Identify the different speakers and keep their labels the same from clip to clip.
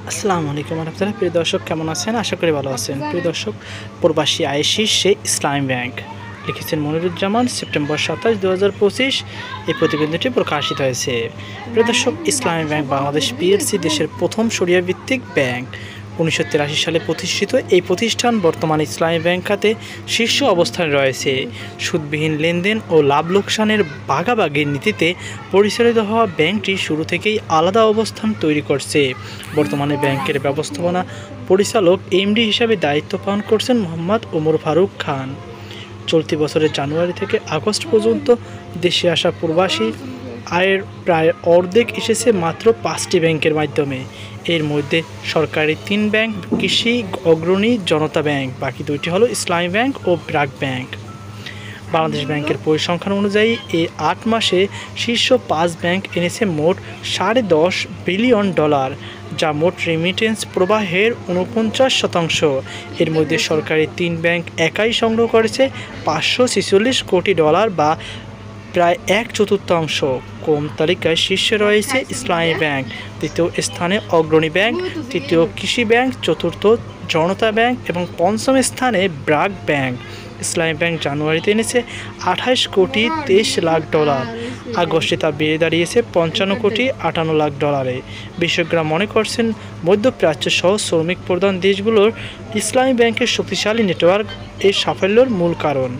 Speaker 1: আসসালামু আলাইকুম রহমতুল্লাহ। প্রিয় দর্শক, কেমন আছেন? আশা করি ভালো আছেন। প্রিয় দর্শক, প্রবাসী আয় শীর্ষে ইসলামী ব্যাংক লিখেছেন মনিরুজ্জামান, সেপ্টেম্বর 27, 2025 এই প্রতিবেদনটি প্রকাশিত হয়েছে। প্রিয় দর্শক, ইসলামী ব্যাংক বাংলাদেশ পিএলসি দেশের প্রথম শরিয়া ভিত্তিক ব্যাংক। 1983 সালে প্রতিষ্ঠিত এই প্রতিষ্ঠান বর্তমানে ইসলামী ব্যাংক খাতে শীর্ষ অবস্থানে রয়েছে। সুদবিহীন লেনদেন ও লাভ লোকসানের ভাগাভাগির নীতিতে পরিচালিত হওয়া ব্যাংকটি শুরু থেকেই আলাদা অবস্থান তৈরি করছে। বর্তমানে ব্যাংকের ব্যবস্থাপনা পরিচালক এমডি হিসাবে দায়িত্ব পালন করছেন মোহাম্মদ ওমর ফারুক খান। চলতি বছরের জানুয়ারি থেকে আগস্ট পর্যন্ত দেশে আসা প্রবাসী আয়ের প্রায় অর্ধেক এসেছে মাত্র 5টি ব্যাংকের মাধ্যমে। এর মধ্যে সরকারি 3 ব্যাংক, কৃষি অগ্রণী জনতা ব্যাংক, বাকি 2টি হলো ইসলামী ব্যাংক ও ব্র্যাক ব্যাংক। বাংলাদেশ ব্যাংকের পরিসংখ্যান অনুযায়ী এই 8 মাসে শীর্ষ 5 ব্যাংক এনেছে মোট $10.5 বিলিয়ন, যা মোট রেমিটেন্স প্রবাহের 49%। এর মধ্যে সরকারি 3 ব্যাংক একাই সংগ্রহ করেছে $546 কোটি, বা প্রায় 1/4। কম তালিকায় শীর্ষে রয়েছে ইসলামী ব্যাংক, দ্বিতীয় স্থানে অগ্রণী ব্যাংক, তৃতীয় কৃষি ব্যাংক, চতুর্থ জনতা ব্যাংক এবং পঞ্চম স্থানে ব্র্যাক ব্যাংক। ইসলামী ব্যাংক জানুয়ারিতে এনেছে $28 কোটি 23 লাখ, আগস্টে তা বেড়ে দাঁড়িয়েছে $55 কোটি 58 লাখ। বিশেষজ্ঞরা মনে করছেন মধ্যপ্রাচ্য সহ শ্রমিক প্রধান দেশগুলোর ইসলামী ব্যাংকের শক্তিশালী নেটওয়ার্ক এই সাফল্যের মূল কারণ।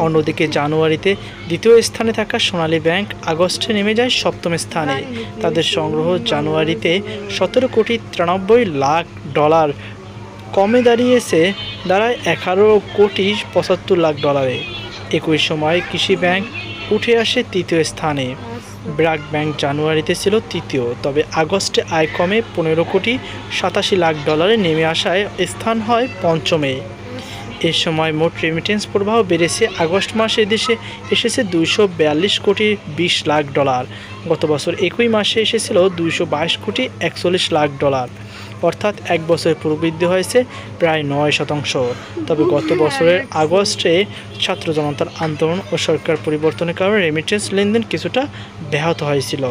Speaker 1: অন্যদিকে জানুয়ারিতে দ্বিতীয় স্থানে থাকা সোনালী ব্যাংক আগস্টে নেমে যায় 7ম স্থানে। তাদের সংগ্রহ জানুয়ারিতে $17 কোটি 93 লাখ, কমে দাঁড়িয়েছে 11 কোটি 75 লাখ। একই সময় কৃষি ব্যাংক উঠে আসে তৃতীয় স্থানে। ব্র্যাক ব্যাংক জানুয়ারিতে ছিল তৃতীয়, তবে আগস্টে আয় কমে $15 কোটি 87 লাখ নেমে আসায় স্থান হয় পঞ্চমে। এ সময় মোট রেমিটেন্স প্রবাহ বেড়েছে। আগস্ট মাসে দেশে এসেছে $242 কোটি 20 লাখ, গত বছর একই মাসে এসেছিল $222 কোটি 41 লাখ, অর্থাৎ এক বছর প্রবৃদ্ধি হয়েছে প্রায় 9%। তবে গত বছরের আগস্টে ছাত্র জনতার আন্দোলন ও সরকার পরিবর্তনের কারণে রেমিটেন্স লেনদেন কিছুটা ব্যাহত হয়েছিল।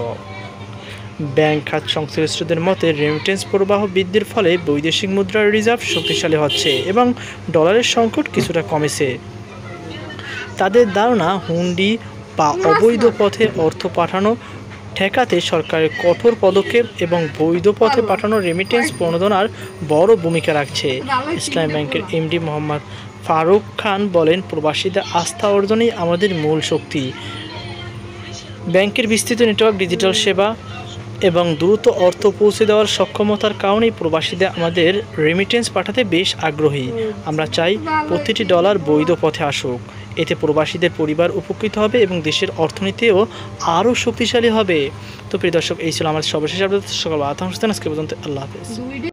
Speaker 1: ব্যাংক খাত সংশ্লিষ্টদের মতে রেমিটেন্স প্রবাহ বৃদ্ধির ফলে বৈদেশিক মুদ্রার রিজার্ভ শক্তিশালী হচ্ছে এবং ডলারের সংকট কিছুটা কমেছে। তাদের ধারণা, হুন্ডি বা অবৈধ পথে অর্থ পাঠানো ঠেকাতে সরকারের কঠোর পদক্ষেপ এবং বৈধ পথে পাঠানো রেমিটেন্স প্রণোদনার বড় ভূমিকা রাখছে। ইসলামী ব্যাংকের এমডি মোহাম্মদ ফারুক খান বলেন, প্রবাসীদের আস্থা অর্জনই আমাদের মূল শক্তি। ব্যাংকের বিস্তৃত নেটওয়ার্ক, ডিজিটাল সেবা এবং দ্রুত অর্থ পৌঁছে দেওয়ার সক্ষমতার কারণেই প্রবাসীদের আমাদের রেমিটেন্স পাঠাতে বেশ আগ্রহী। আমরা চাই প্রতিটি ডলার বৈধ পথে আসুক। এতে প্রবাসীদের পরিবার উপকৃত হবে এবং দেশের অর্থনীতিও আরও শক্তিশালী হবে। তো প্রিয় দর্শক, এই ছিল আমার সর্বশেষ আপডেট। সকাল 8 আজকে পর্যন্ত। আল্লাহ হাফেজ।